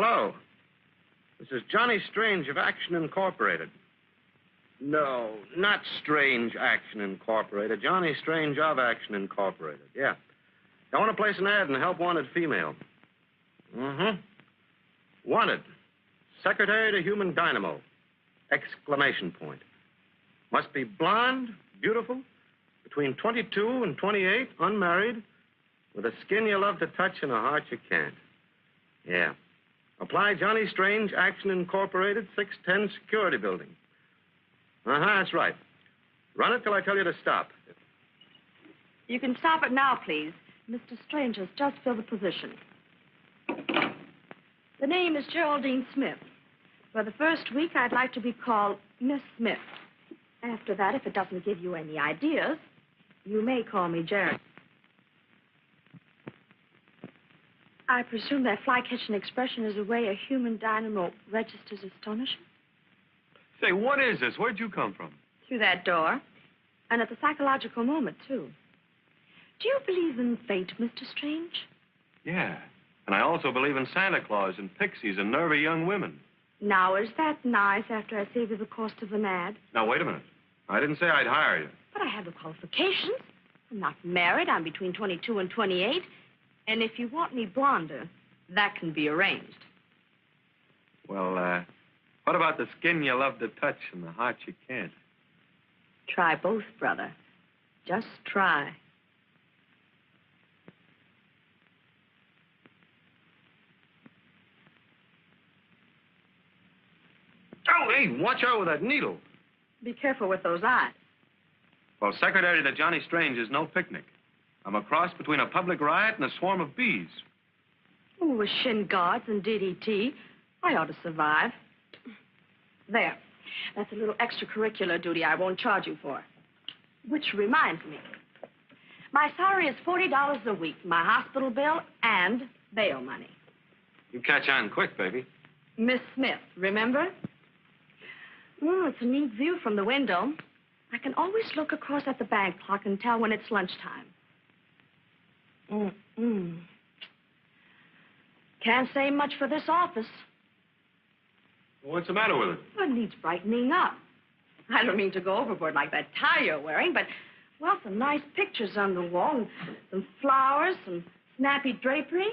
Hello. This is Johnny Strange of Action Incorporated. No, not Strange Action Incorporated. Johnny Strange of Action Incorporated. Yeah. I want to place an ad in Help Wanted Female. Wanted. Secretary to Human Dynamo. Exclamation point. Must be blonde, beautiful, between 22 and 28, unmarried, with a skin you love to touch and a heart you can't. Yeah. Apply Johnny Strange, Action Incorporated, 610 Security Building. That's right. Run it till I tell you to stop. You can stop it now, please. Mr. Strange has just filled the position. The name is Geraldine Smith. For the first week, I'd like to be called Miss Smith. After that, if it doesn't give you any ideas, you may call me Jerry. I presume that fly kitchen expression is the way a human dynamo registers astonishment? Say, what is this? Where'd you come from? Through that door. And at the psychological moment, too. Do you believe in fate, Mr. Strange? Yeah. And I also believe in Santa Claus and pixies and nervy young women. Now, is that nice after I save you the cost of an ad? Now, wait a minute. I didn't say I'd hire you. But I have the qualifications. I'm not married. I'm between 22 and 28. And if you want me blonder, that can be arranged. Well, what about the skin you love to touch and the heart you can't? Try both, brother. Just try. Oh, hey, watch out with that needle. Be careful with those eyes. Well, secretary to Johnny Strange is no picnic. I'm a cross between a public riot and a swarm of bees. Oh, with shin guards and DDT, I ought to survive. There. That's a little extracurricular duty I won't charge you for. Which reminds me. My salary is $40 a week, my hospital bill, and bail money. You catch on quick, baby. Miss Smith, remember? It's a neat view from the window. I can always look across at the bank clock and tell when it's lunchtime. Can't say much for this office. What's the matter with it? Well, it needs brightening up. I don't mean to go overboard like that tie you're wearing, but, well, some nice pictures on the wall, and some flowers, some snappy drapery,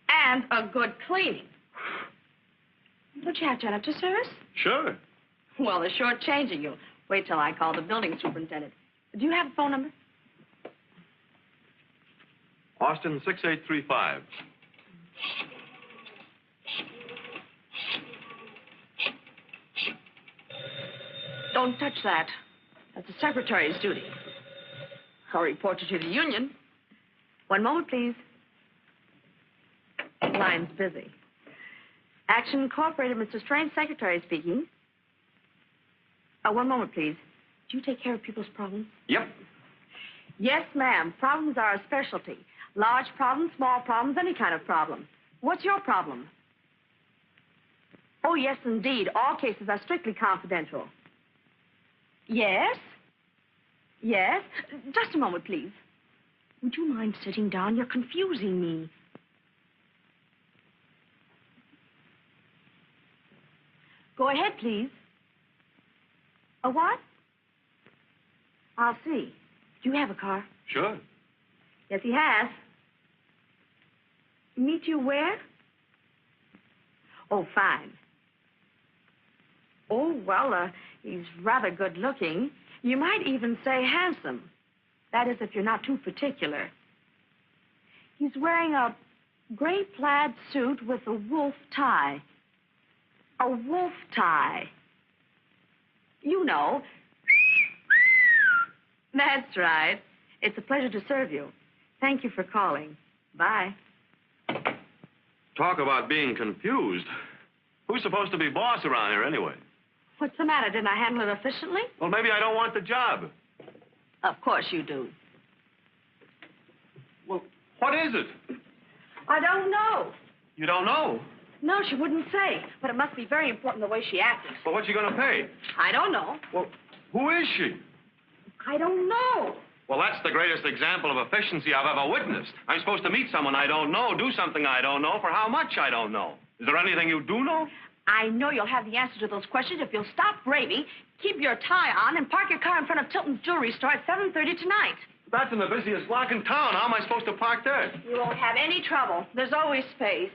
and a good cleaning. Don't you have janitor service? Sure. Well, they're shortchanging you. Wait till I call the building superintendent. Do you have a phone number? Austin 6835. Don't touch that. That's the secretary's duty. I'll report you to the union. One moment, please. Line's busy. Action Incorporated, Mr. Strange, secretary speaking. One moment, please. Do you take care of people's problems? Yep. Yes, ma'am. Problems are a specialty. Large problems, small problems, any kind of problem. What's your problem? Oh, yes, indeed. All cases are strictly confidential. Yes? Yes? Just a moment, please. Would you mind sitting down? You're confusing me. Go ahead, please. A what? I'll see. Do you have a car? Sure. Yes, he has. Meet you where? Oh, fine. Oh, well, he's rather good looking. You might even say handsome. That is, if you're not too particular. He's wearing a gray plaid suit with a wolf tie. A wolf tie. You know. That's right. It's a pleasure to serve you. Thank you for calling. Bye. Talk about being confused. Who's supposed to be boss around here anyway? What's the matter? Didn't I handle it efficiently? Well, maybe I don't want the job. Of course you do. Well, what is it? I don't know. You don't know? No, she wouldn't say. But it must be very important the way she acted. Well, what's she going to pay? I don't know. Well, who is she? I don't know. Well, that's the greatest example of efficiency I've ever witnessed. I'm supposed to meet someone I don't know, do something I don't know, for how much I don't know. Is there anything you do know? I know you'll have the answer to those questions if you'll stop raving, keep your tie on, and park your car in front of Tilton's jewelry store at 7:30 tonight. That's in the busiest block in town. How am I supposed to park there? You won't have any trouble. There's always space.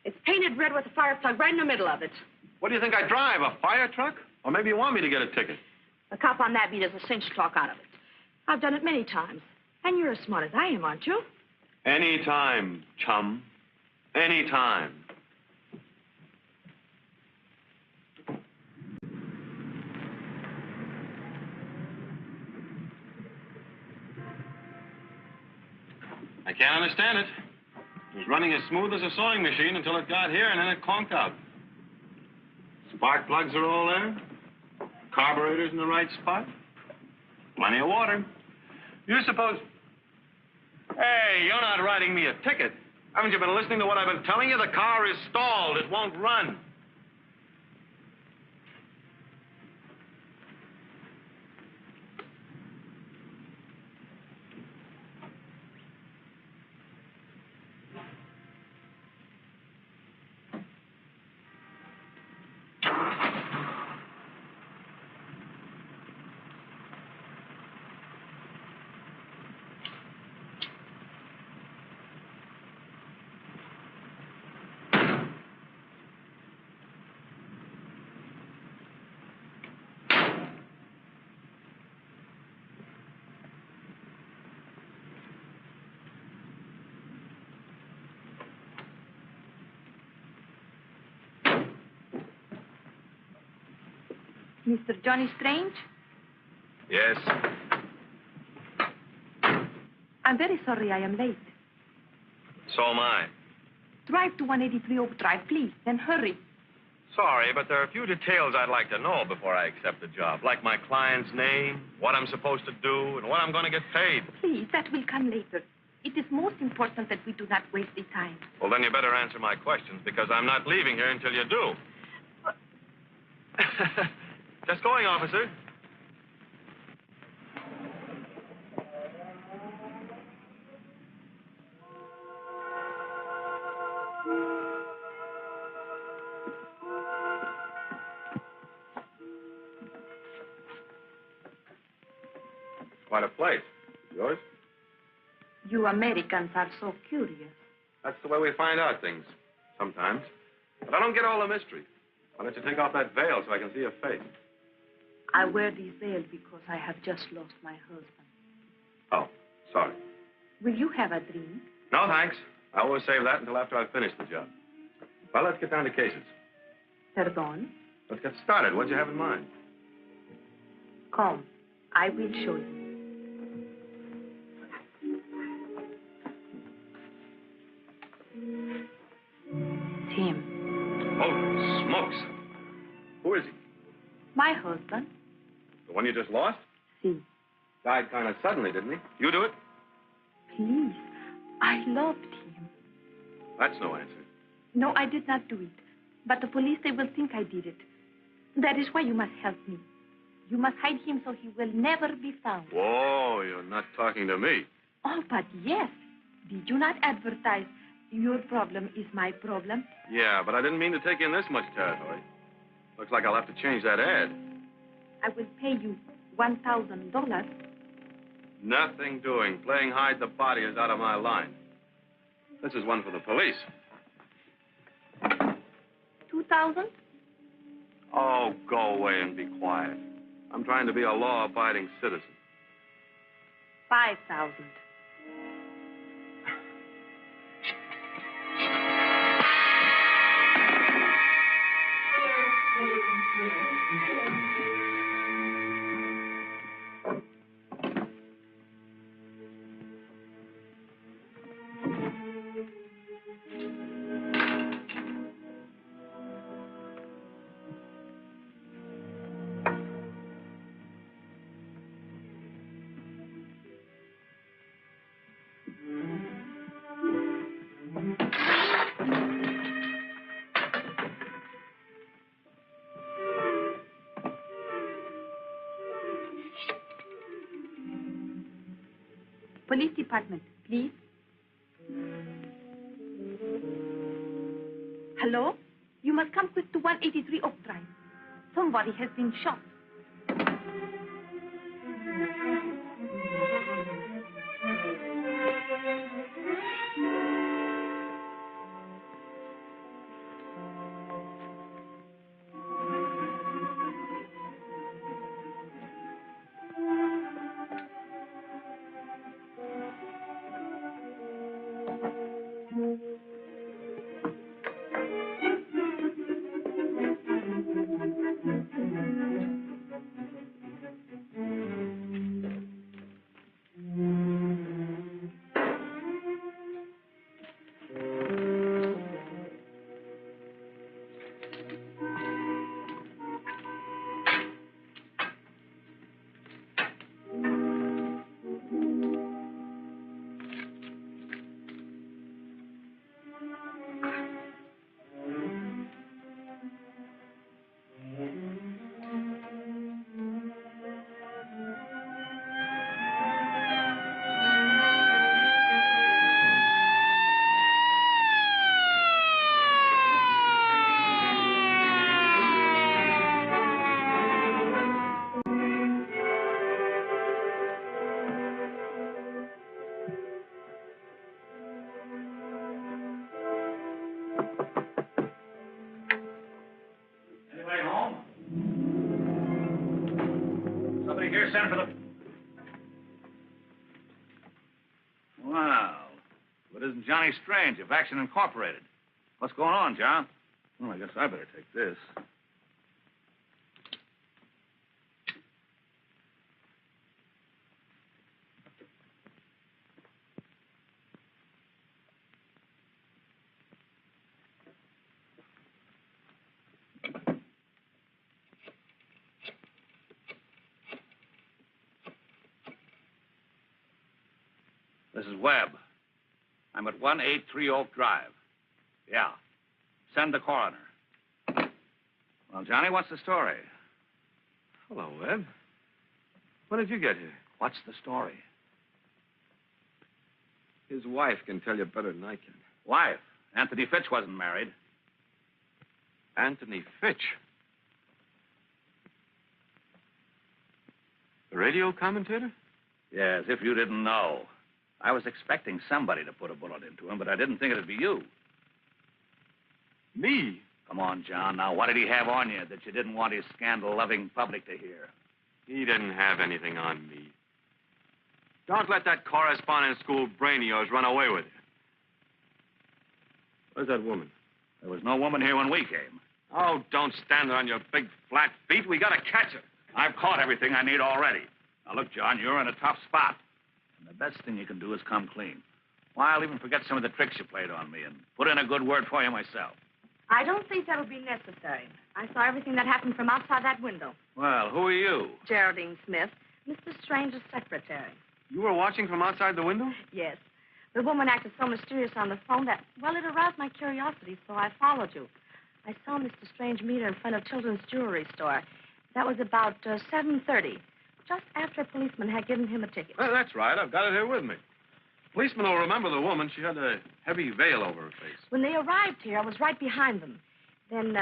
It's painted red with a fire plug right in the middle of it. What do you think I drive, a fire truck? Or maybe you want me to get a ticket? The cop on that beat has a cinch talk out of it. I've done it many times. And you're as smart as I am, aren't you? Anytime, chum. Anytime. I can't understand it. It was running as smooth as a sewing machine until it got here, and then it conked out. Spark plugs are all there. Carburetor's in the right spot. Plenty of water. You suppose... Hey, you're not writing me a ticket. Haven't you been listening to what I've been telling you? The car is stalled. It won't run. Mr. Johnny Strange? Yes. I'm very sorry I am late. So am I. Drive to 183 Oak Drive, please, then hurry. Sorry, but there are a few details I'd like to know before I accept the job. Like my client's name, what I'm supposed to do, and what I'm going to get paid. Please, that will come later. It is most important that we do not waste the time. Well, then you better answer my questions, because I'm not leaving here until you do. Just going, officer. Quite a place. Yours? You Americans are so curious. That's the way we find out things, sometimes. But I don't get all the mystery. Why don't you take off that veil so I can see your face? I wear this veil because I have just lost my husband. Oh, sorry. Will you have a drink? No, thanks. I always save that until after I've finished the job. Well, let's get down to cases. Pardon? Let's get started. What do you have in mind? Come, I will show you. Tim. Oh, smokes. Who is he? My husband. The one you just lost? See. Died kind of suddenly, didn't he? You do it? Please. I loved him. That's no answer. No, I did not do it. But the police, they will think I did it. That is why you must help me. You must hide him so he will never be found. Whoa, you're not talking to me. Oh, but yes. Did you not advertise, your problem is my problem? Yeah, but I didn't mean to take in this much territory. Looks like I'll have to change that ad. I will pay you $1,000. Nothing doing. Playing hide the body is out of my line. This is one for the police. 2,000? Oh, go away and be quiet. I'm trying to be a law-abiding citizen. 5,000. Police department, please. Hello? You must come quick to 183 Oak Drive. Somebody has been shot. Here, send for the... Wow. But isn't Johnny Strange of Action Incorporated? What's going on, John? Well, I guess I better take this. This is Webb. I'm at 183 Oak Drive. Yeah. Send the coroner. Well, Johnny, what's the story? Hello, Webb. When did you get here? What's the story? His wife can tell you better than I can. Wife. Anthony Fitch wasn't married. Anthony Fitch? The radio commentator? Yes, if you didn't know. I was expecting somebody to put a bullet into him, but I didn't think it'd be you. Me? Come on, John. Now, what did he have on you that you didn't want his scandal-loving public to hear? He didn't have anything on me. Don't let that correspondence school brain of yours run away with you. Where's that woman? There was no woman here when we came. Oh, don't stand there on your big flat feet. We gotta catch her. I've caught everything I need already. Now, look, John, you're in a tough spot. And the best thing you can do is come clean. Why, I'll even forget some of the tricks you played on me and put in a good word for you myself. I don't think that'll be necessary. I saw everything that happened from outside that window. Well, who are you? Geraldine Smith, Mr. Strange's secretary. You were watching from outside the window? Yes. The woman acted so mysterious on the phone that, well, it aroused my curiosity, so I followed you. I saw Mr. Strange meet her in front of Tilden's jewelry store. That was about 7:30, just after a policeman had given him a ticket. Well, that's right. I've got it here with me. Policeman will remember the woman. She had a heavy veil over her face. When they arrived here, I was right behind them. Then,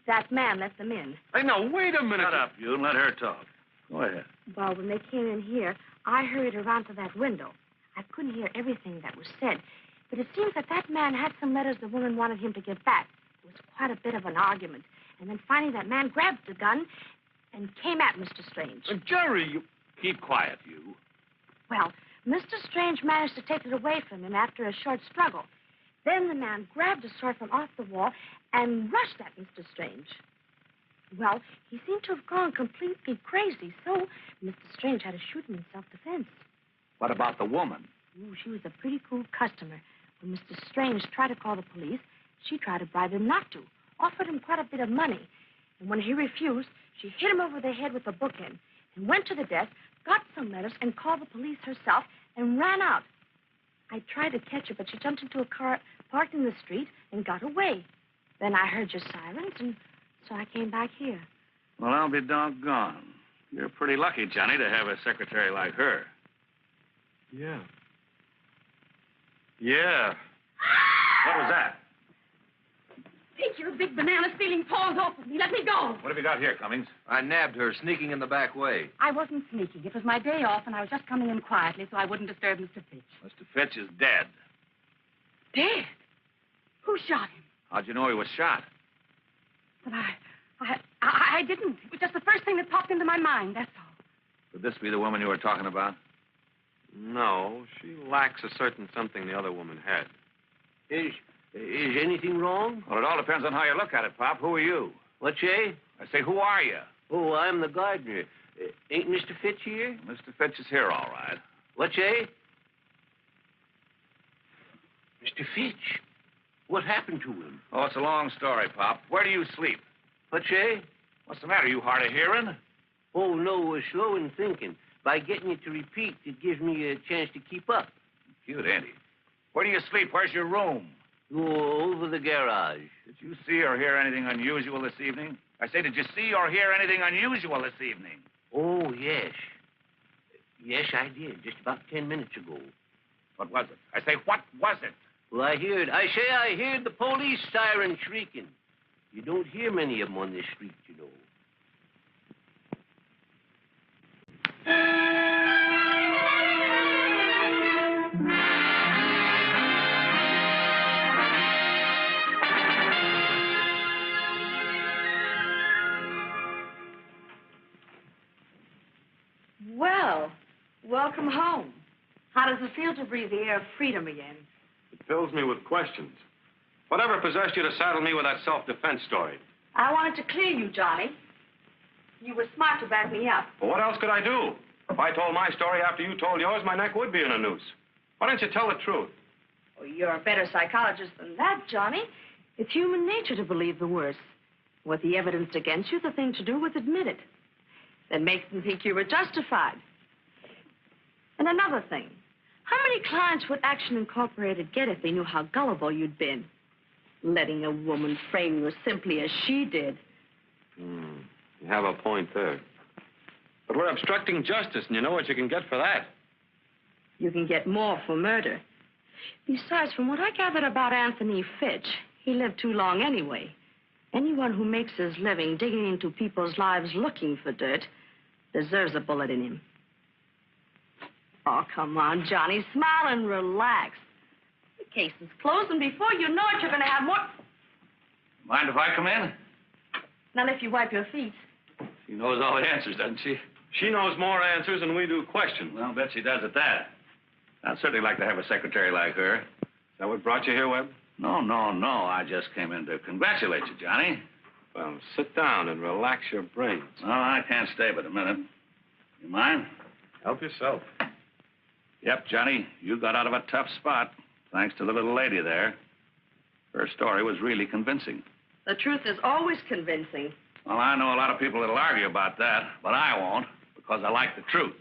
that man let them in. Hey, now, wait a minute. Shut up, you, and let her talk. Go ahead. Well, when they came in here, I hurried around to that window. I couldn't hear everything that was said, but it seems that that man had some letters the woman wanted him to give back. There was quite a bit of an argument. And then finally that man grabbed the gun and came at Mr. Strange. Jerry, you... Keep quiet, you. Well, Mr. Strange managed to take it away from him after a short struggle. Then the man grabbed a sword from off the wall and rushed at Mr. Strange. Well, he seemed to have gone completely crazy, so Mr. Strange had to shoot him in self-defense. What about the woman? Ooh, she was a pretty cool customer. When Mr. Strange tried to call the police, she tried to bribe him not to, offered him quite a bit of money. And when he refused, she hit him over the head with a bookend and went to the desk, got some letters, and called the police herself and ran out. I tried to catch her, but she jumped into a car parked in the street and got away. Then I heard your sirens, and so I came back here. Well, I'll be doggone. You're pretty lucky, Johnny, to have a secretary like her. Yeah. Yeah. What was that? Take your big banana stealing paws off of me. Let me go. What have you got here, Cummings? I nabbed her sneaking in the back way. I wasn't sneaking. It was my day off, and I was just coming in quietly so I wouldn't disturb Mr. Fitch. Mr. Fitch is dead. Dead? Who shot him? How'd you know he was shot? But I didn't. It was just the first thing that popped into my mind, that's all. Could this be the woman you were talking about? No, she lacks a certain something the other woman had. Is anything wrong? Well, it all depends on how you look at it, Pop. Who are you? What, say? I say, who are you? Oh, I'm the gardener. Ain't Mr. Fitch here? Mr. Fitch is here, all right. What, say? Mr. Fitch? What happened to him? Oh, it's a long story, Pop. Where do you sleep? What, say? What's the matter? You hard of hearing? Oh, no, we're slow in thinking. By getting you to repeat, it gives me a chance to keep up. Cute, ain't he? Where do you sleep? Where's your room? Oh, over the garage. Did you see or hear anything unusual this evening? I say, did you see or hear anything unusual this evening? Oh, yes. Yes, I did, just about 10 minutes ago. What was it? I say, what was it? Well, I heard the police siren shrieking. You don't hear many of them on this street, you know. Well, welcome home. How does it feel to breathe the air of freedom again? It fills me with questions. Whatever possessed you to saddle me with that self-defense story? I wanted to clear you, Johnny. You were smart to back me up. Well, what else could I do? If I told my story after you told yours, my neck would be in a noose. Why don't you tell the truth? Oh, you're a better psychologist than that, Johnny. It's human nature to believe the worst. With the evidence against you, the thing to do was admit it. That makes them think you were justified. And another thing. How many clients would Action Incorporated get if they knew how gullible you'd been? Letting a woman frame you as simply as she did. You have a point there. But we're obstructing justice, and you know what you can get for that. You can get more for murder. Besides, from what I gathered about Anthony Fitch, he lived too long anyway. Anyone who makes his living digging into people's lives looking for dirt deserves a bullet in him. Oh, come on, Johnny. Smile and relax. The case is closed, and before you know it, you're going to have more... Mind if I come in? Not if you wipe your feet. She knows all the answers, doesn't she? She knows more answers than we do questions. Well, bet she does at that. I'd certainly like to have a secretary like her. Is that what brought you here, Webb? No. I just came in to congratulate you, Johnny. Well, sit down and relax your brains. Well, I can't stay but a minute. You mind? Help yourself. Yep, Johnny, you got out of a tough spot, thanks to the little lady there. Her story was really convincing. The truth is always convincing. Well, I know a lot of people that'll argue about that, but I won't, because I like the truth,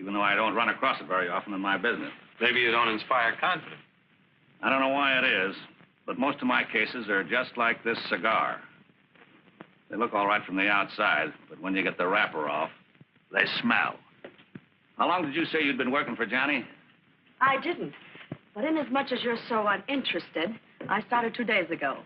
even though I don't run across it very often in my business. Maybe you don't inspire confidence. I don't know why it is, but most of my cases are just like this cigar. They look all right from the outside, but when you get the wrapper off, they smell. How long did you say you'd been working for Johnny? I didn't. But inasmuch as you're so uninterested, I started 2 days ago.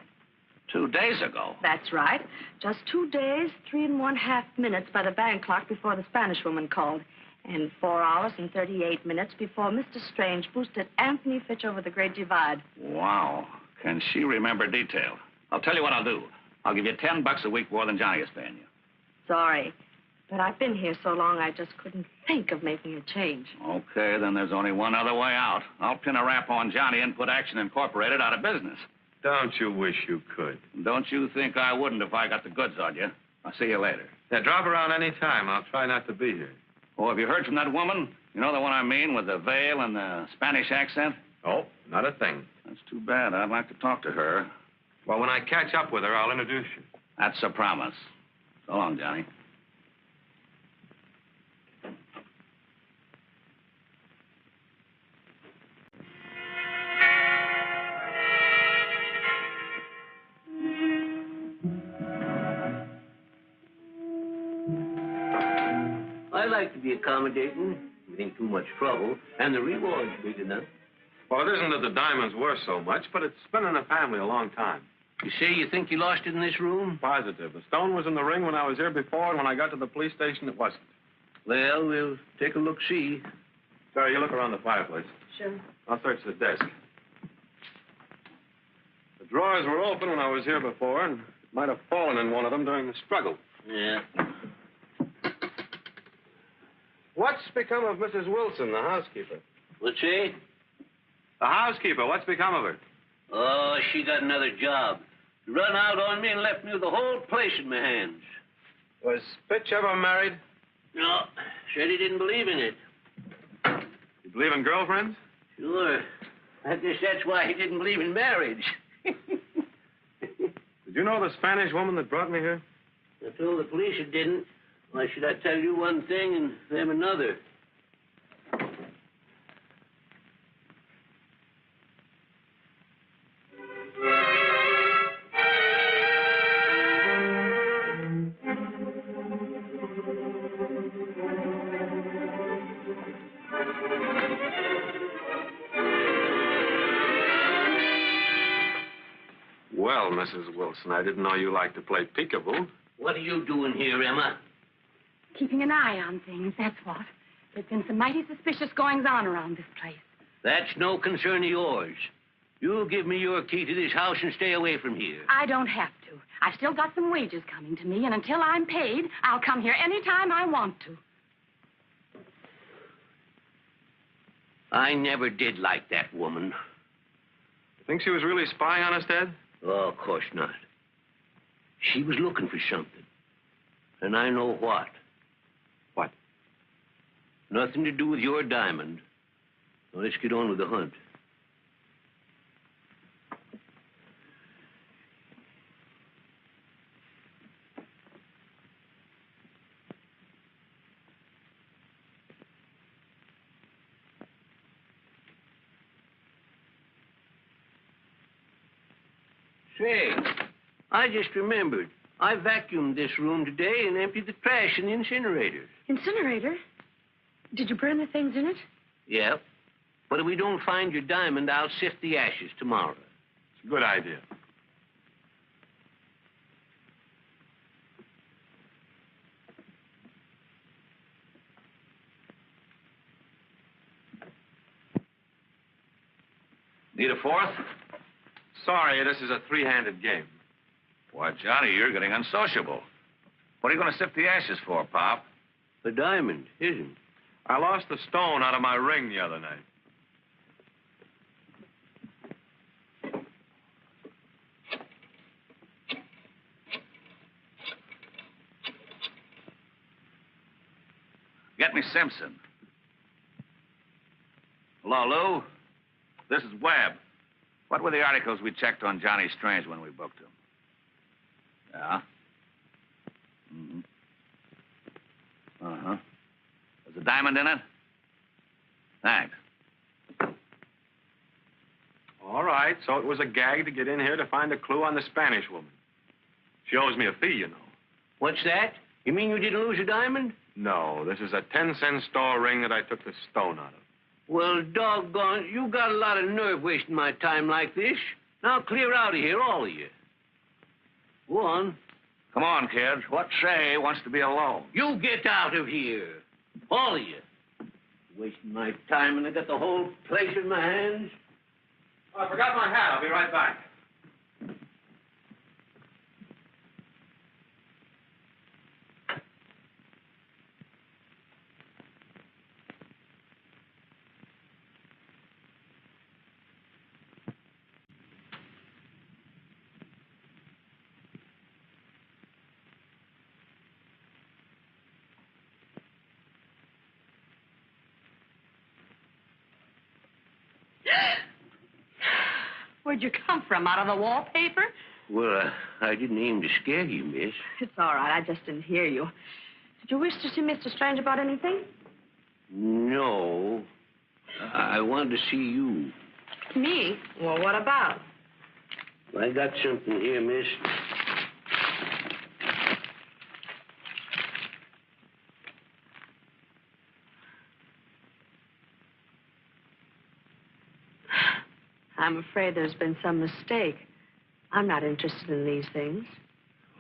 2 days ago? That's right. Just 2 days, 3 1/2 minutes by the bank clock before the Spanish woman called. And 4 hours and 38 minutes before Mr. Strange boosted Anthony Fitch over the Great Divide. Wow. Can she remember detail? I'll tell you what I'll do. I'll give you $10 a week more than Johnny is paying you. Sorry. But I've been here so long, I just couldn't think of making a change. Okay, then there's only one other way out. I'll pin a rap on Johnny and put Action Incorporated out of business. Don't you wish you could? Don't you think I wouldn't if I got the goods on you? I'll see you later. Yeah, drop around any time. I'll try not to be here. Oh, have you heard from that woman? You know the one I mean, with the veil and the Spanish accent? Oh, not a thing. That's too bad. I'd like to talk to her. Well, when I catch up with her, I'll introduce you. That's a promise. So long, Johnny. I like to be accommodating. It ain't too much trouble, and the reward's big enough. Well, it isn't that the diamond's worth so much, but it's been in the family a long time. You say you think you lost it in this room? Positive. The stone was in the ring when I was here before, and when I got to the police station, it wasn't. Well, we'll take a look-see. Sorry, you look around the fireplace. Sure. I'll search the desk. The drawers were open when I was here before, and it might have fallen in one of them during the struggle. Yeah. What's become of Mrs. Wilson, the housekeeper? What's that? The housekeeper, what's become of her? Oh, she got another job. Run out on me and left me with the whole place in my hands. Was Fitch ever married? No, said he didn't believe in it. You believe in girlfriends? Sure. I guess that's why he didn't believe in marriage. Did you know the Spanish woman that brought me here? I told the police it didn't. Why should I tell you one thing and them another? Well, Mrs. Wilson, I didn't know you liked to play peekaboo. What are you doing here, Emma? Keeping an eye on things, that's what. There's been some mighty suspicious goings-on around this place. That's no concern of yours. You give me your key to this house and stay away from here. I don't have to. I've still got some wages coming to me, and until I'm paid, I'll come here any time I want to. I never did like that woman. You think she was really spying on us, Ted? Oh, of course not. She was looking for something. And I know what. What? Nothing to do with your diamond. Now, let's get on with the hunt. Say, I just remembered. I vacuumed this room today and emptied the trash in the incinerator. Incinerator? Did you burn the things in it? Yep. But if we don't find your diamond, I'll sift the ashes tomorrow. It's a good idea. Need a fourth? Sorry, this is a three-handed game. Why, Johnny, you're getting unsociable. What are you going to sift the ashes for, Pop? The diamond, isn't it? I lost the stone out of my ring the other night. Get me Simpson. Hello, Lou? This is Webb. What were the articles we checked on Johnny Strange when we booked him? Yeah? Mm-hmm. Uh-huh. Was a diamond in it? Thanks. All right, so it was a gag to get in here to find a clue on the Spanish woman. She owes me a fee, you know. What's that? You mean you didn't lose a diamond? No, this is a 10-cent store ring that I took the stone out of. Well, doggone, you got a lot of nerve wasting my time like this. Now clear out of here, all of you. Go on. Come on, kids. What say wants to be alone? You get out of here. All of you. Wasting my time and I got the whole place in my hands. Oh, I forgot my hat. I'll be right back. Where'd you come from? Out of the wallpaper? Well, I didn't aim to scare you, miss. It's all right. I just didn't hear you. Did you wish to see Mr. Strange about anything? No. I wanted to see you. Me? Well, what about? I got something here, miss. I'm afraid there's been some mistake. I'm not interested in these things.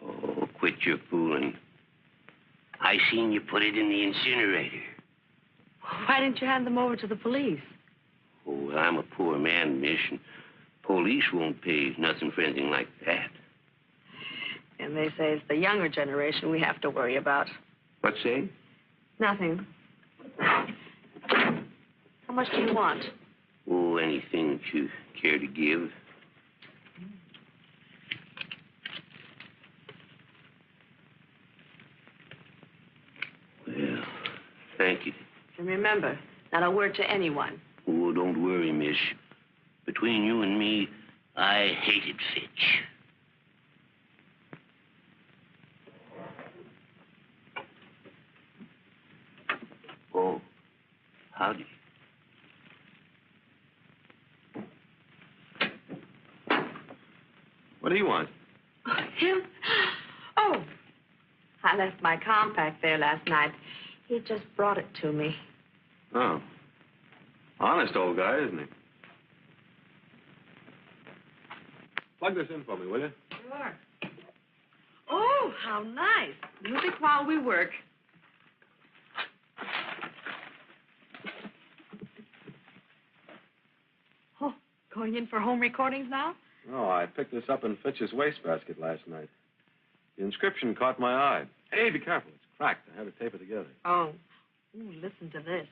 Oh, quit your fooling. I seen you put it in the incinerator. Why didn't you hand them over to the police? Oh, well, I'm a poor man, miss, and police won't pay nothing for anything like that. And they say it's the younger generation we have to worry about. What's say? Nothing. How much do you want? Oh, anything that you care to give. Well, thank you. And remember, not a word to anyone. Oh, don't worry, miss. Between you and me, I hated Fitch. Oh, howdy. What do you want? Him? Oh, I left my compact there last night. He just brought it to me. Oh. Honest old guy, isn't he? Plug this in for me, will you? Sure. Oh, how nice. Music while we work. Oh, going in for home recordings now? Oh, I picked this up in Fitch's wastebasket last night. The inscription caught my eye. Hey, be careful. It's cracked. I had to tape it together. Oh. Ooh, listen to this.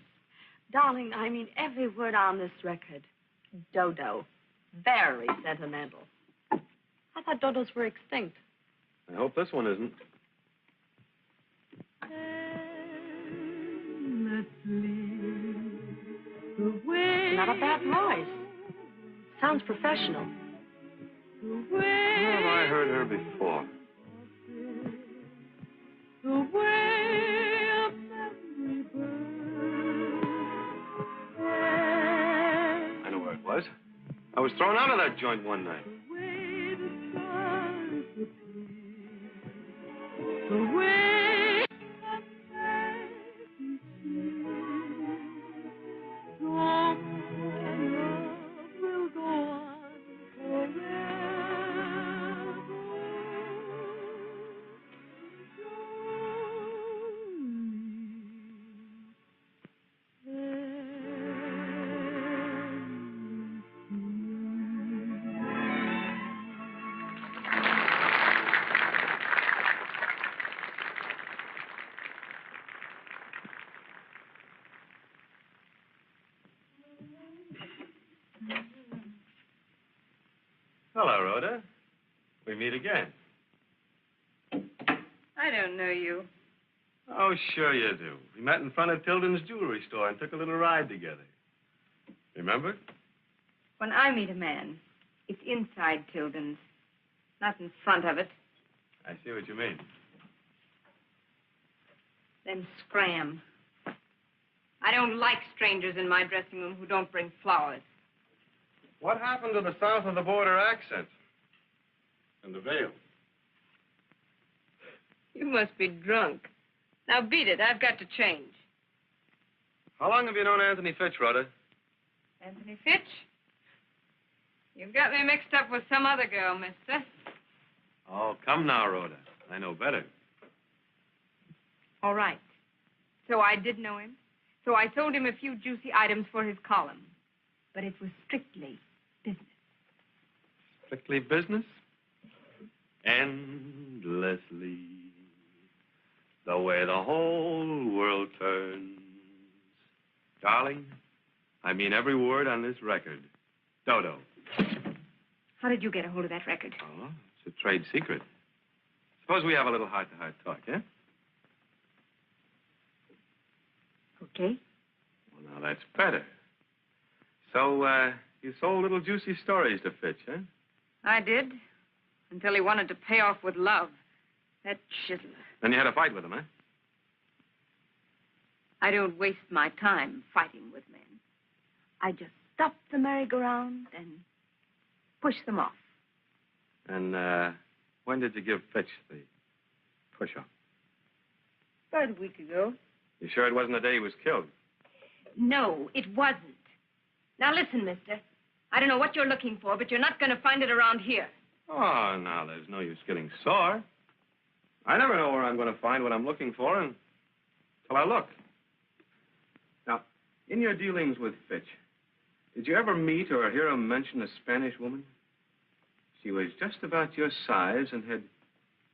Darling, I mean every word on this record. Dodo. Very sentimental. I thought dodos were extinct. I hope this one isn't. Not a bad voice. Sounds professional. Where have I heard her before? I know where it was. I was thrown out of that joint one night. Hello, Rhoda. We meet again. I don't know you. Oh, sure you do. We met in front of Tilden's jewelry store and took a little ride together. Remember? When I meet a man, it's inside Tilden's, not in front of it. I see what you mean. Then scram. I don't like strangers in my dressing room who don't bring flowers. What happened to the south of the border accent? And the veil? You must be drunk. Now beat it. I've got to change. How long have you known Anthony Fitch, Rhoda? Anthony Fitch? You've got me mixed up with some other girl, mister. Oh, come now, Rhoda. I know better. All right. So I did know him. So I sold him a few juicy items for his column. But it was strictly business. Strictly business? Endlessly. The way the whole world turns. Darling, I mean every word on this record. Dodo. How did you get a hold of that record? Oh, it's a trade secret. Suppose we have a little heart-to-heart talk, eh? Okay. Well, now that's better. So, you sold little juicy stories to Fitch, huh? I did. Until he wanted to pay off with love. That chiseler. Then you had a fight with him, huh? I don't waste my time fighting with men. I just stop the merry-go-round and push them off. And, when did you give Fitch the push-off? About a week ago. You sure it wasn't the day he was killed? No, it wasn't. Now listen, mister. I don't know what you're looking for, but you're not going to find it around here. Oh, now, there's no use getting sore. I never know where I'm going to find what I'm looking for until I look. Now, in your dealings with Fitch, did you ever meet or hear him mention a Spanish woman? She was just about your size and had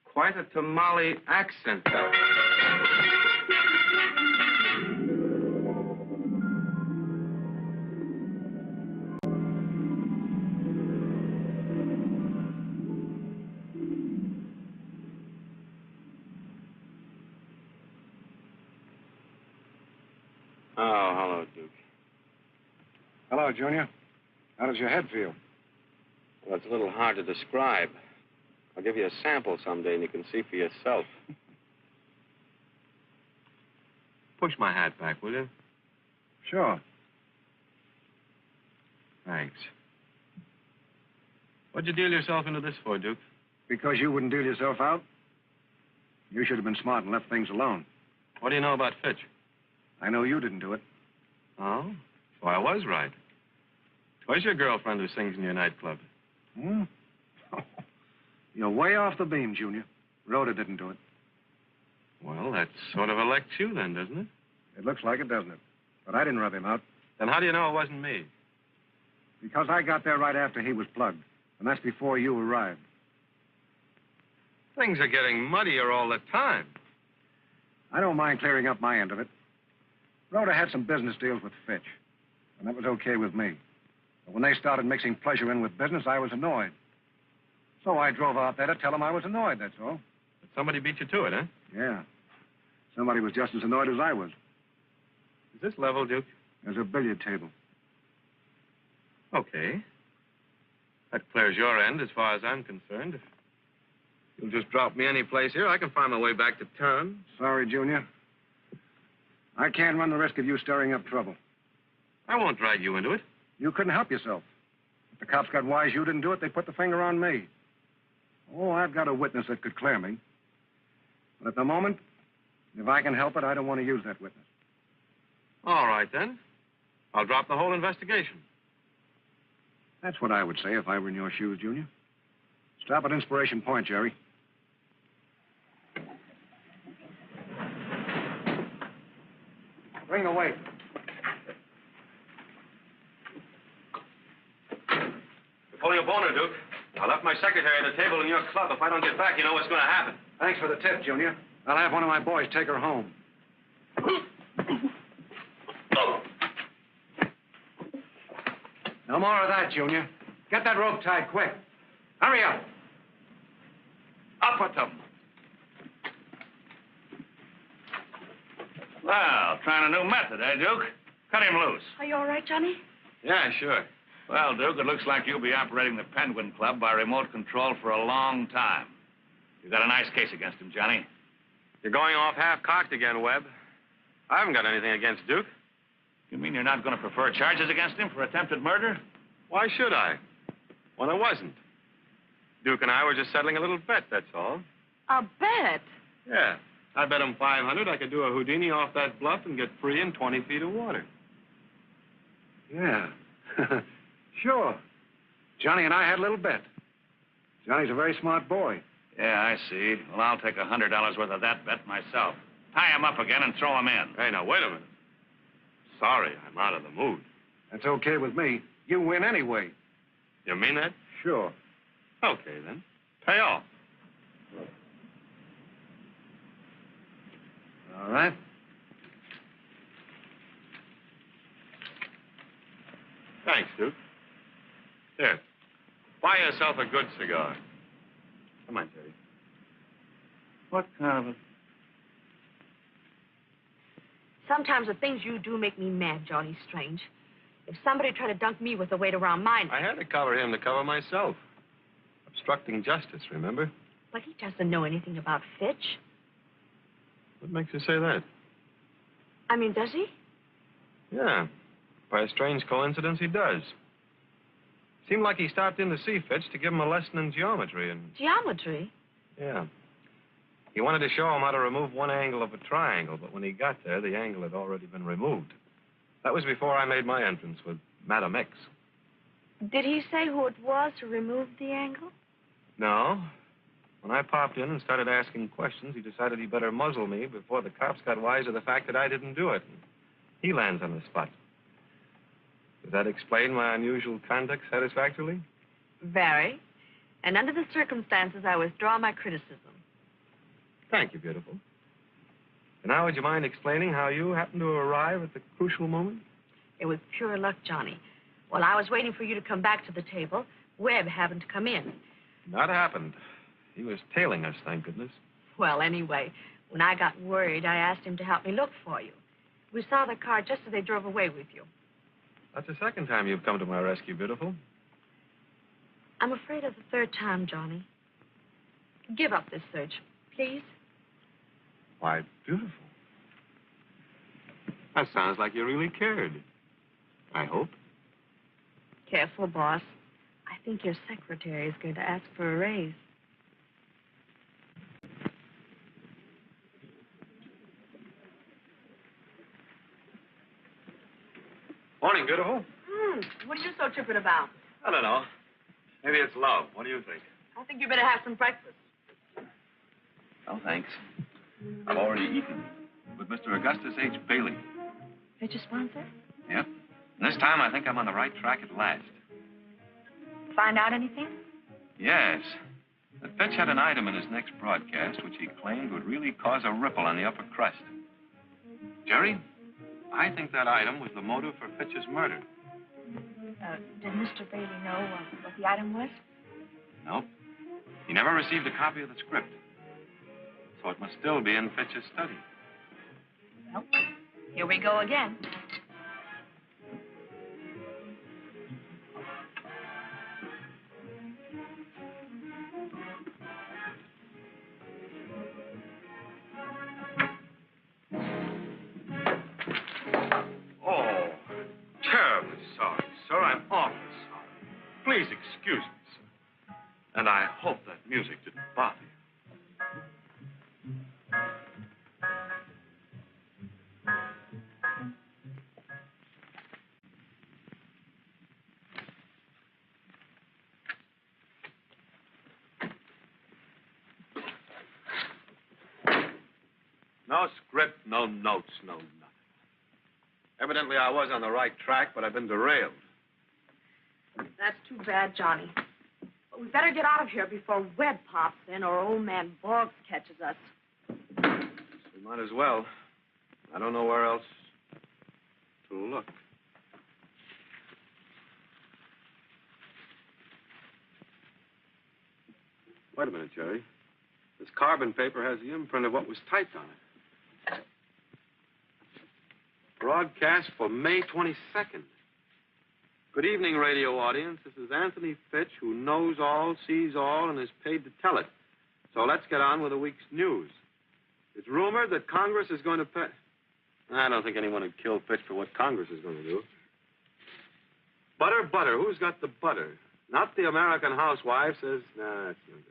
quite a tamale accent. Oh, hello, Duke. Hello, Junior. How does your head feel? Well, it's a little hard to describe. I'll give you a sample someday and you can see for yourself. Push my hat back, will you? Sure. Thanks. What'd you deal yourself into this for, Duke? Because you wouldn't deal yourself out? You should have been smart and left things alone. What do you know about Fitch? I know you didn't do it. Oh? So I was right. Where's your girlfriend who sings in your nightclub? Hmm? You're way off the beam, Junior. Rhoda didn't do it. Well, that sort of elects you then, doesn't it? It looks like it, doesn't it? But I didn't rub him out. Then how do you know it wasn't me? Because I got there right after he was plugged. And that's before you arrived. Things are getting muddier all the time. I don't mind clearing up my end of it. Rhoda had some business deals with Fitch. And that was okay with me. But when they started mixing pleasure in with business, I was annoyed. So I drove out there to tell them I was annoyed, that's all. But somebody beat you to it, huh? Yeah. Somebody was just as annoyed as I was. Is this level, Duke? There's a billiard table. Okay. That clears your end as far as I'm concerned. If you'll just drop me any place here, I can find my way back to town. Sorry, Junior. I can't run the risk of you stirring up trouble. I won't drag you into it. You couldn't help yourself. If the cops got wise you didn't do it, they put the finger on me. Oh, I've got a witness that could clear me. But at the moment, if I can help it, I don't want to use that witness. All right, then. I'll drop the whole investigation. That's what I would say if I were in your shoes, Junior. Stop at Inspiration Point, Gerry. Bring the weight. You're pulling a boner, Duke. I left my secretary at the table in your club. If I don't get back, you know what's going to happen. Thanks for the tip, Junior. I'll have one of my boys take her home. No more of that, Junior. Get that rope tied quick. Hurry up. Up with them. Well, trying a new method, eh, Duke? Cut him loose. Are you all right, Johnny? Yeah, sure. Well, Duke, it looks like you'll be operating the Penguin Club by remote control for a long time. You got a nice case against him, Johnny. You're going off half-cocked again, Webb. I haven't got anything against Duke. You mean you're not going to prefer charges against him for attempted murder? Why should I? When I wasn't. Duke and I were just settling a little bet, that's all. A bet? Yeah. I bet him 500 I could do a Houdini off that bluff and get free in 20 feet of water. Yeah. Sure. Johnny and I had a little bet. Johnny's a very smart boy. Yeah, I see. Well, I'll take $100 worth of that bet myself. Tie him up again and throw him in. Hey, now, wait a minute. Sorry, I'm out of the mood. That's okay with me. You win anyway. You mean that? Sure. Okay, then. Pay off. All right. Thanks, Duke. Here. Buy yourself a good cigar. Come on, Terry. What kind of a... Sometimes the things you do make me mad, Johnny Strange. If somebody tried to dunk me with the weight around mine... I had to cover him to cover myself. Obstructing justice, remember? But he doesn't know anything about Fitch. What makes you say that? I mean, does he? Yeah. By a strange coincidence, he does. Seemed like he stopped in to see Fitch to give him a lesson in geometry and... Geometry? Yeah. He wanted to show him how to remove one angle of a triangle, but when he got there, the angle had already been removed. That was before I made my entrance with Madam X. Did he say who it was who removed the angle? No. When I popped in and started asking questions, he decided he better muzzle me before the cops got wise to the fact that I didn't do it. He lands on the spot. Does that explain my unusual conduct satisfactorily? Very. And under the circumstances, I withdraw my criticism. Thank you, beautiful. And now, would you mind explaining how you happened to arrive at the crucial moment? It was pure luck, Johnny. While I was waiting for you to come back to the table, Webb happened to come in. That happened. He was tailing us, thank goodness. Well, anyway, when I got worried, I asked him to help me look for you. We saw the car just as they drove away with you. That's the second time you've come to my rescue, beautiful. I'm afraid of the third time, Johnny. Give up this search, please. Why, beautiful. That sounds like you really cared. I hope. Careful, boss. I think your secretary is going to ask for a raise. Morning, beautiful. What are you so tripping about? I don't know. Maybe it's love. What do you think? I think you better have some breakfast. No, thanks. I've already eaten with Mr. Augustus H. Bailey. Did you sponsor? Yep. And this time I think I'm on the right track at last. Find out anything? Yes. That Fitch had an item in his next broadcast which he claimed would really cause a ripple on the upper crust. Jerry, I think that item was the motive for Fitch's murder. Did Mr. Bailey know what the item was? Nope. He never received a copy of the script. So it must still be in Fitch's study. Well, here we go again. Oh, terribly sorry, sir. I'm awfully sorry. Please excuse me, sir. And I hope that music didn't bother you. No script, no notes, no nothing. Evidently, I was on the right track, but I've been derailed. That's too bad, Johnny. But we better get out of here before Webb pops in or old man Boggs catches us. We might as well. I don't know where else to look. Wait a minute, Jerry. This carbon paper has the imprint of what was typed on it. Broadcast for May 22nd. Good evening, radio audience. This is Anthony Fitch, who knows all, sees all, and is paid to tell it. So let's get on with the week's news. It's rumored that Congress is going to pay... I don't think anyone would kill Fitch for what Congress is going to do. Butter, butter. Who's got the butter? Not the American housewife says, nah, that's no good.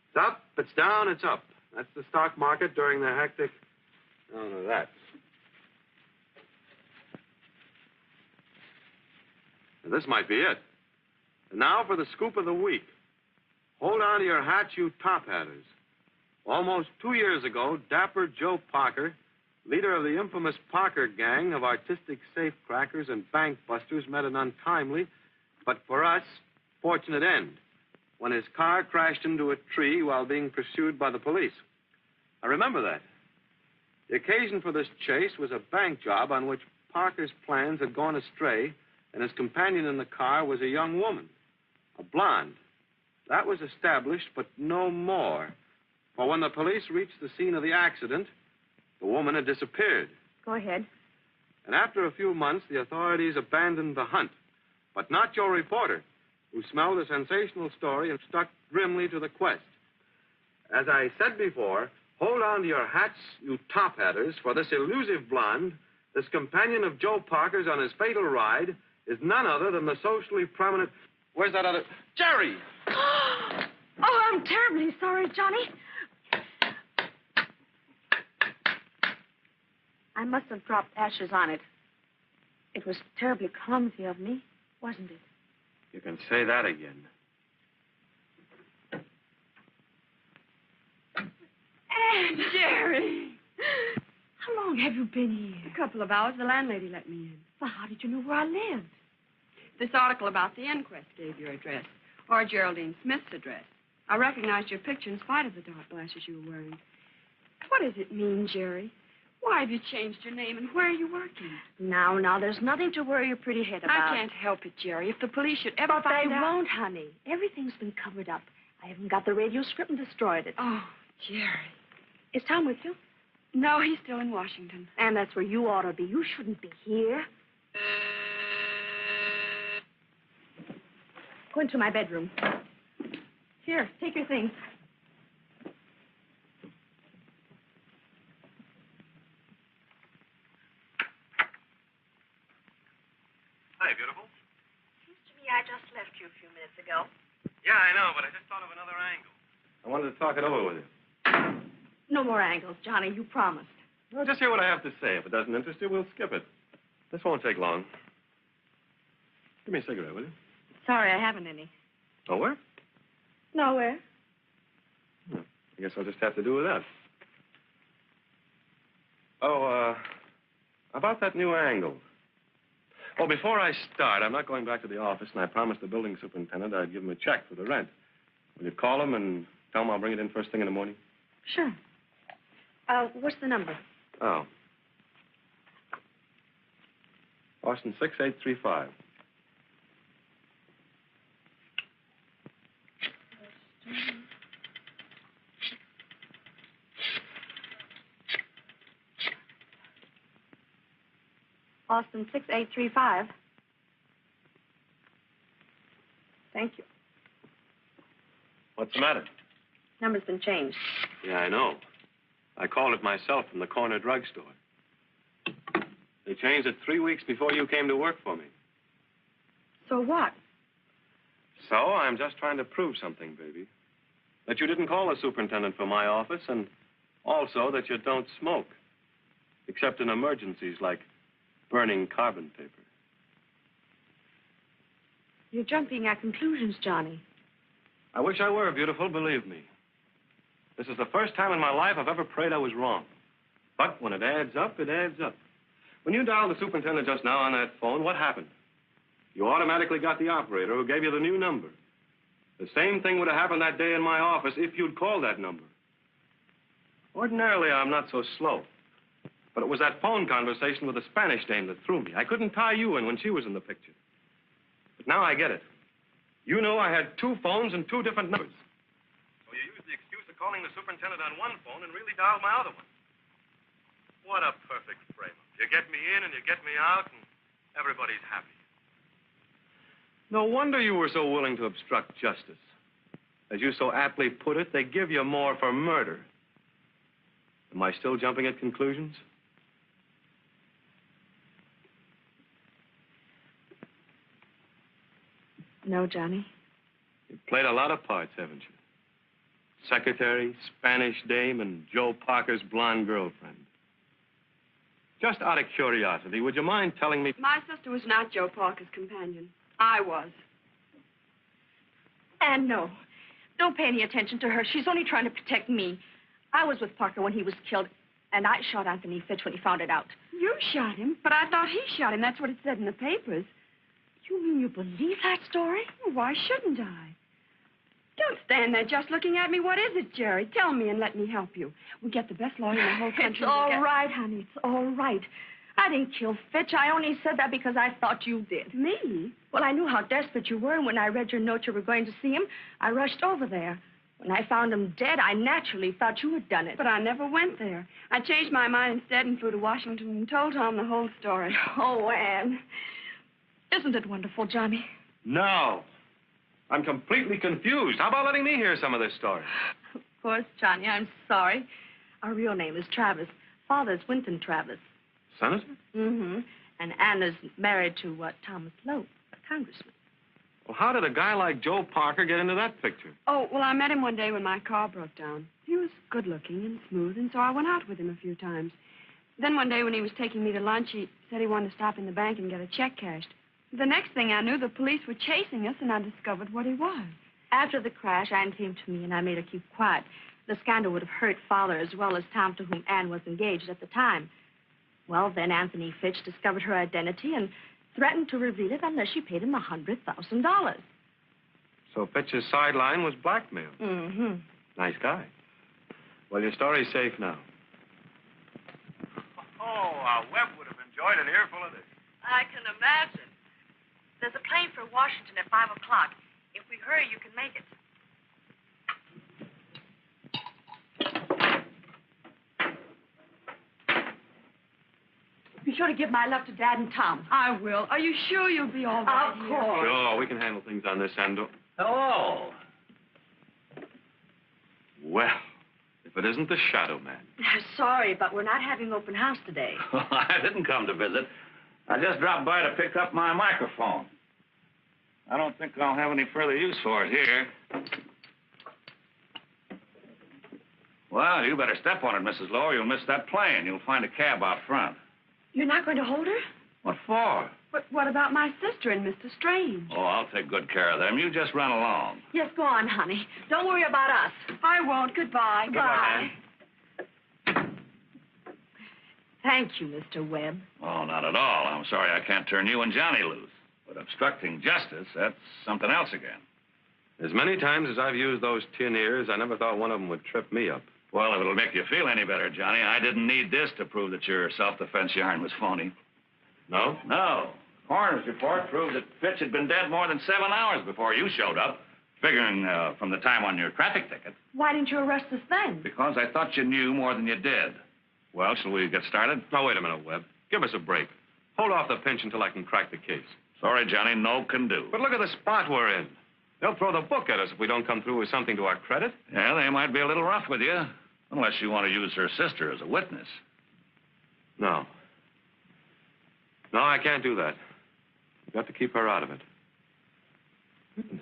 It's up, it's down, it's up. That's the stock market during the hectic... No, that. Now, this might be it. And now for the scoop of the week. Hold on to your hats, you top hatters. Almost 2 years ago, dapper Joe Parker, leader of the infamous Parker gang of artistic safecrackers and bank busters, met an untimely, but for us, fortunate end, when his car crashed into a tree while being pursued by the police. I remember that. The occasion for this chase was a bank job on which Parker's plans had gone astray, and his companion in the car was a young woman, a blonde. That was established, but no more. For when the police reached the scene of the accident, the woman had disappeared. Go ahead. And after a few months, the authorities abandoned the hunt. But not your reporter, who smelled a sensational story and stuck grimly to the quest. As I said before, hold on to your hats, you top hatters, for this elusive blonde, this companion of Joe Parker's on his fatal ride, is none other than the socially prominent... Where's that other... Jerry! Oh, I'm terribly sorry, Johnny. I must have dropped ashes on it. It was terribly clumsy of me, wasn't it? You can say that again. Aunt Jerry! How long have you been here? A couple of hours. The landlady let me in. Well, how did you know where I lived? This article about the inquest gave your address, or Geraldine Smith's address. I recognized your picture in spite of the dark glasses you were wearing. What does it mean, Jerry? Why have you changed your name, and where are you working? Now, there's nothing to worry your pretty head about. I can't help it, Jerry. If the police should ever But find they out... won't, honey. Everything's been covered up. I haven't got the radio script and destroyed it. Oh, Jerry. Is Tom with you? No, he's still in Washington. And that's where you ought to be. You shouldn't be here. Go into my bedroom. Here, take your things. Hi, beautiful. Seems to me I just left you a few minutes ago. Yeah, I know, but I just thought of another angle. I wanted to talk it over with you. No more angles, Johnny. You promised. Well, just hear what I have to say. If it doesn't interest you, we'll skip it. This won't take long. Give me a cigarette, will you? Sorry, I haven't any. Nowhere? Nowhere. Oh, I guess I'll just have to do with that. Oh, about that new angle. Oh, before I start, I'm not going back to the office, and I promised the building superintendent I'd give him a check for the rent. Will you call him and tell him I'll bring it in first thing in the morning? Sure. What's the number? Oh. Austin 6835. Austin 6835. Thank you. What's the matter? Number's been changed. Yeah, I know. I called it myself from the corner drugstore. They changed it 3 weeks before you came to work for me. So what? So I'm just trying to prove something, baby. That you didn't call the superintendent from my office, and also that you don't smoke. Except in emergencies like burning carbon paper. You're jumping at conclusions, Johnny. I wish I were, beautiful, believe me. This is the first time in my life I've ever prayed I was wrong. But when it adds up, it adds up. When you dialed the superintendent just now on that phone, what happened? You automatically got the operator who gave you the new number. The same thing would have happened that day in my office if you'd called that number. Ordinarily, I'm not so slow. But it was that phone conversation with the Spanish dame that threw me. I couldn't tie you in when she was in the picture. But now I get it. You knew I had two phones and two different numbers. So you used the excuse of calling the superintendent on one phone and really dialed my other one. What a perfect frame-up. You get me in and you get me out and everybody's happy. No wonder you were so willing to obstruct justice. As you so aptly put it, they give you more for murder. Am I still jumping at conclusions? No, Johnny. You've played a lot of parts, haven't you? Secretary, Spanish dame, and Joe Parker's blonde girlfriend. Just out of curiosity, would you mind telling me... My sister was not Joe Parker's companion. I was. And no, don't pay any attention to her. She's only trying to protect me. I was with Parker when he was killed, and I shot Anthony Fitch when he found it out. You shot him? But I thought he shot him. That's what it said in the papers. You mean you believe that story? Well, why shouldn't I? Don't stand there just looking at me. What is it, Jerry? Tell me and let me help you. We get the best lawyer in the whole country. It's all right, honey. It's all right. I didn't kill Fitch. I only said that because I thought you did. Me? Well, I knew how desperate you were, and when I read your note you were going to see him, I rushed over there. When I found him dead, I naturally thought you had done it. But I never went there. I changed my mind instead and flew to Washington and told Tom the whole story. Oh, Anne. Isn't it wonderful, Johnny? No. I'm completely confused. How about letting me hear some of this story? Of course, Johnny. I'm sorry. Our real name is Travis. Father's Winton Travis. Senator? Mm-hmm. And Anna's married to Thomas Lowe, a congressman. Well, how did a guy like Joe Parker get into that picture? Oh, well, I met him one day when my car broke down. He was good-looking and smooth, and so I went out with him a few times. Then one day when he was taking me to lunch, he said he wanted to stop in the bank and get a check cashed. The next thing I knew, the police were chasing us, and I discovered what he was. After the crash, Anne came to me, and I made her keep quiet. The scandal would have hurt Father as well as Tom, to whom Anne was engaged at the time. Well, then Anthony Fitch discovered her identity and threatened to reveal it unless she paid him $100,000. So Fitch's sideline was blackmail. Mm-hmm. Nice guy. Well, your story's safe now. Webb would have enjoyed an earful of this. I can imagine. There's a plane for Washington at 5 o'clock. If we hurry, you can make it. Be sure to give my love to Dad and Tom. I will. Are you sure you'll be all right Of here? course. Sure, we can handle things on this end. Hello. Well, if it isn't the Shadow Man. Sorry, but we're not having open house today. I didn't come to visit. I just dropped by to pick up my microphone. I don't think I'll have any further use for it here. Well, you better step on it, Mrs. Lowe. You'll miss that plane. You'll find a cab out front. You're not going to hold her? What for? But what about my sister and Mr. Strange? Oh, I'll take good care of them. You just run along. Yes, go on, honey. Don't worry about us. I won't. Goodbye. Bye. Thank you, Mr. Webb. Oh, not at all. I'm sorry I can't turn you and Johnny loose. But obstructing justice, that's something else again. As many times as I've used those tin ears, I never thought one of them would trip me up. Well, if it'll make you feel any better, Johnny, I didn't need this to prove that your self-defense yarn was phony. No? No. Coroner's report proved that Fitch had been dead more than 7 hours before you showed up, figuring from the time on your traffic ticket. Why didn't you arrest us then? Because I thought you knew more than you did. Well, shall we get started? Now, wait a minute, Webb. Give us a break. Hold off the pinch until I can crack the case. Sorry, Johnny, no can do. But look at the spot we're in. They'll throw the book at us if we don't come through with something to our credit. Yeah, they might be a little rough with you, unless you want to use her sister as a witness. No. No, I can't do that. We've got to keep her out of it. Witness.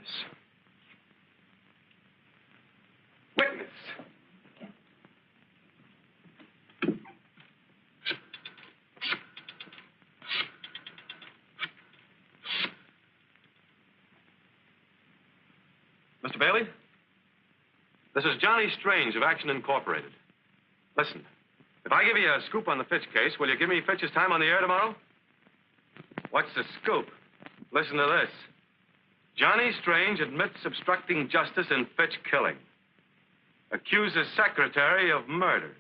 Witness. Mr. Bailey? This is Johnny Strange of Action Incorporated. Listen, if I give you a scoop on the Fitch case, will you give me Fitch's time on the air tomorrow? What's the scoop? Listen to this. Johnny Strange admits obstructing justice in Fitch killing. Accuses secretary of murder.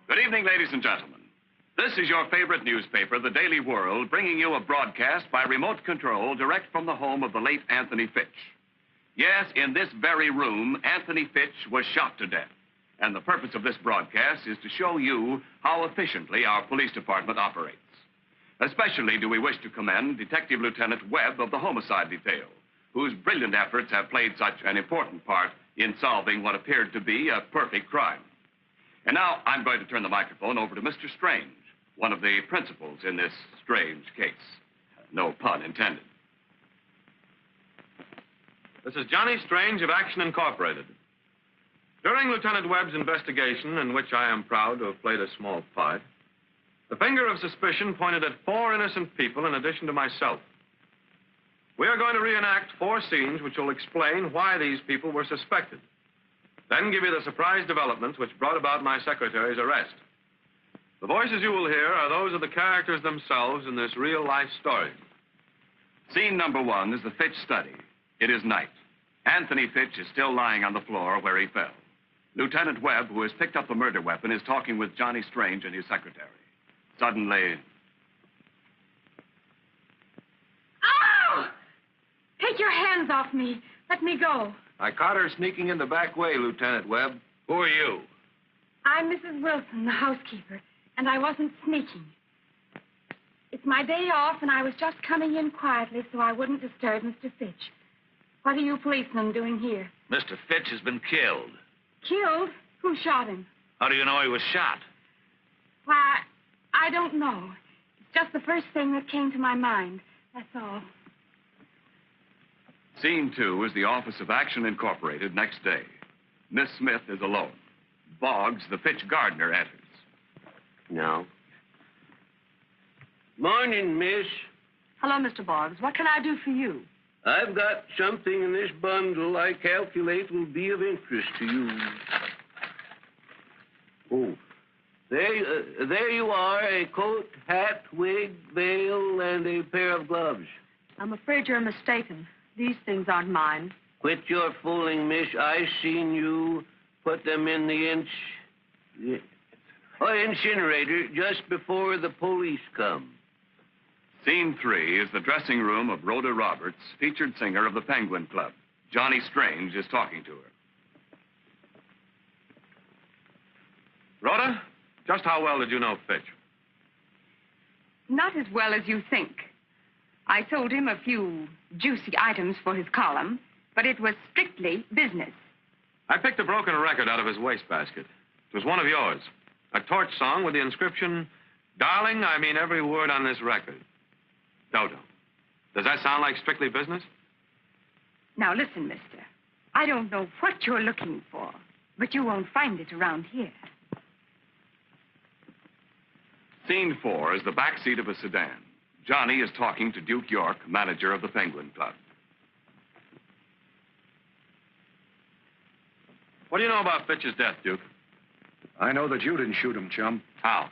Good evening, ladies and gentlemen. This is your favorite newspaper, The Daily World, bringing you a broadcast by remote control direct from the home of the late Anthony Fitch. Yes, in this very room, Anthony Fitch was shot to death. And the purpose of this broadcast is to show you how efficiently our police department operates. Especially do we wish to commend Detective Lieutenant Webb of the Homicide Detail, whose brilliant efforts have played such an important part in solving what appeared to be a perfect crime. And now I'm going to turn the microphone over to Mr. Strange, one of the principals in this strange case. No pun intended. This is Johnny Strange of Action Incorporated. During Lieutenant Webb's investigation, in which I am proud to have played a small part, the finger of suspicion pointed at 4 innocent people in addition to myself. We are going to reenact 4 scenes which will explain why these people were suspected. Then give you the surprise developments which brought about my secretary's arrest. The voices you will hear are those of the characters themselves in this real-life story. Scene number 1 is the Fitch study. It is night. Anthony Fitch is still lying on the floor where he fell. Lieutenant Webb, who has picked up the murder weapon, is talking with Johnny Strange and his secretary. Suddenly... Oh! Take your hands off me. Let me go. I caught her sneaking in the back way, Lieutenant Webb. Who are you? I'm Mrs. Wilson, the housekeeper, and I wasn't sneaking. It's my day off, and I was just coming in quietly so I wouldn't disturb Mr. Fitch. What are you policemen doing here? Mr. Fitch has been killed. Killed? Who shot him? How do you know he was shot? Why, I don't know. It's just the first thing that came to my mind. That's all. Scene 2 is the office of Action Incorporated next day. Miss Smith is alone. Boggs, the Fitch gardener, enters. No. Morning, miss. Hello, Mr. Boggs. What can I do for you? I've got something in this bundle I calculate will be of interest to you. Oh, there you are, a coat, hat, wig, veil, and a pair of gloves. I'm afraid you're mistaken. These things aren't mine. Quit your fooling, miss. I seen you put them in the incinerator just before the police come. Scene 3 is the dressing room of Rhoda Roberts, featured singer of the Penguin Club. Johnny Strange is talking to her. Rhoda, just how well did you know Fitch? Not as well as you think. I sold him a few juicy items for his column, but it was strictly business. I picked a broken record out of his wastebasket. It was one of yours. A torch song with the inscription, "Darling, I mean every word on this record." Dodo. Does that sound like strictly business? Now listen, mister. I don't know what you're looking for, but you won't find it around here. Scene 4 is the back seat of a sedan. Johnny is talking to Duke York, manager of the Penguin Club. What do you know about Fitch's death, Duke? I know that you didn't shoot him, chum. How?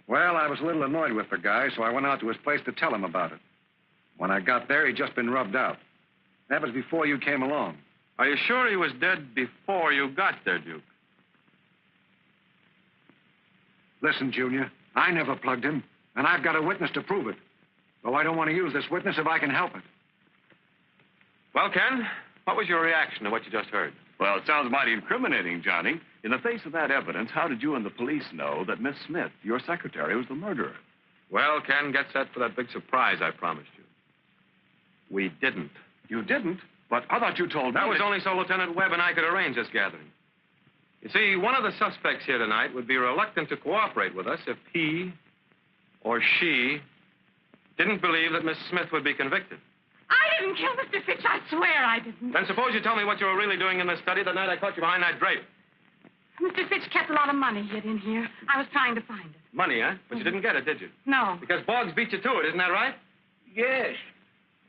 Well, I was a little annoyed with the guy, so I went out to his place to tell him about it. When I got there, he'd just been rubbed out. That was before you came along. Are you sure he was dead before you got there, Duke? Listen, Junior, I never plugged him, and I've got a witness to prove it. Though I don't want to use this witness if I can help it. Well, Ken, what was your reaction to what you just heard? Well, it sounds mighty incriminating, Johnny. In the face of that evidence, how did you and the police know that Miss Smith, your secretary, was the murderer? Well, Ken, get set for that big surprise I promised you. We didn't. You didn't? But I thought you told me that was only so Lieutenant Webb and I could arrange this gathering. You see, one of the suspects here tonight would be reluctant to cooperate with us if he or she didn't believe that Miss Smith would be convicted. I didn't kill Mr. Fitch. I swear I didn't. Then suppose you tell me what you were really doing in this study the night I caught you behind that drape. Mr. Fitch kept a lot of money hid in here. I was trying to find it. Money, huh? But you didn't get it, did you? No. Because Boggs beat you to it, isn't that right? Yes.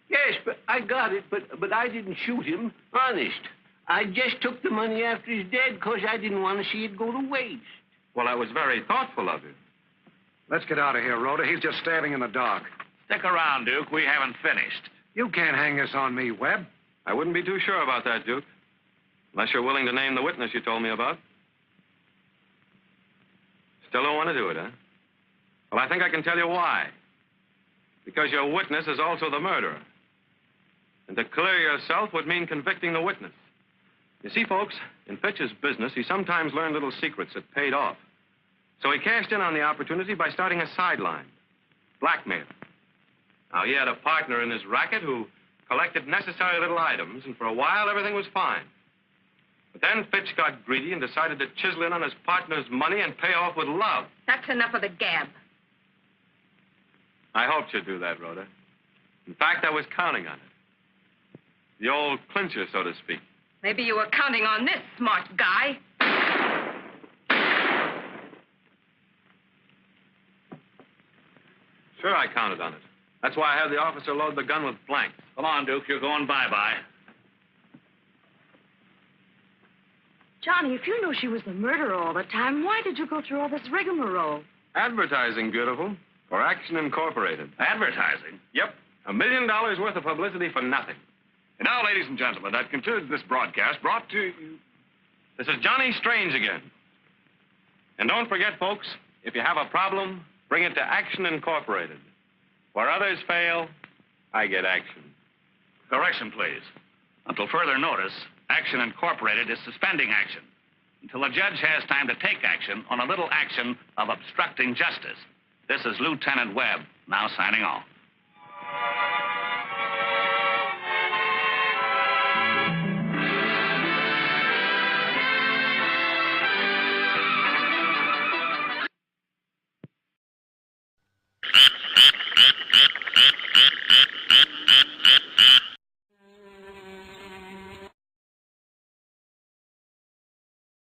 Yes, but I got it, but I didn't shoot him. Honest. I just took the money after he's dead because I didn't want to see it go to waste. Well, that was very thoughtful of you. Let's get out of here, Rhoda. He's just stabbing in the dark. Stick around, Duke. We haven't finished. You can't hang this on me, Webb. I wouldn't be too sure about that, Duke. Unless you're willing to name the witness you told me about. Still don't want to do it, huh? Well, I think I can tell you why. Because your witness is also the murderer. And to clear yourself would mean convicting the witness. You see, folks, in Fitch's business, he sometimes learned little secrets that paid off. So he cashed in on the opportunity by starting a sideline. Blackmail. Now, he had a partner in his racket who collected necessary little items, and for a while, everything was fine. But then Fitch got greedy and decided to chisel in on his partner's money and pay off with love. That's enough of the gab. I hoped you'd do that, Rhoda. In fact, I was counting on it. The old clincher, so to speak. Maybe you were counting on this, smart guy. Sure, I counted on it. That's why I had the officer load the gun with blanks. Come on, Duke. You're going bye-bye. Johnny, if you knew she was the murderer all the time, why did you go through all this rigmarole? Advertising, beautiful. For Action Incorporated. Advertising? Yep. $1 million worth of publicity for nothing. And now, ladies and gentlemen, that concludes this broadcast brought to you... This is Johnny Strange again. And don't forget, folks, if you have a problem, bring it to Action Incorporated. Where others fail, I get action. Correction, please. Until further notice, Action Incorporated is suspending action until a judge has time to take action on a little action of obstructing justice. This is Lieutenant Webb, now signing off.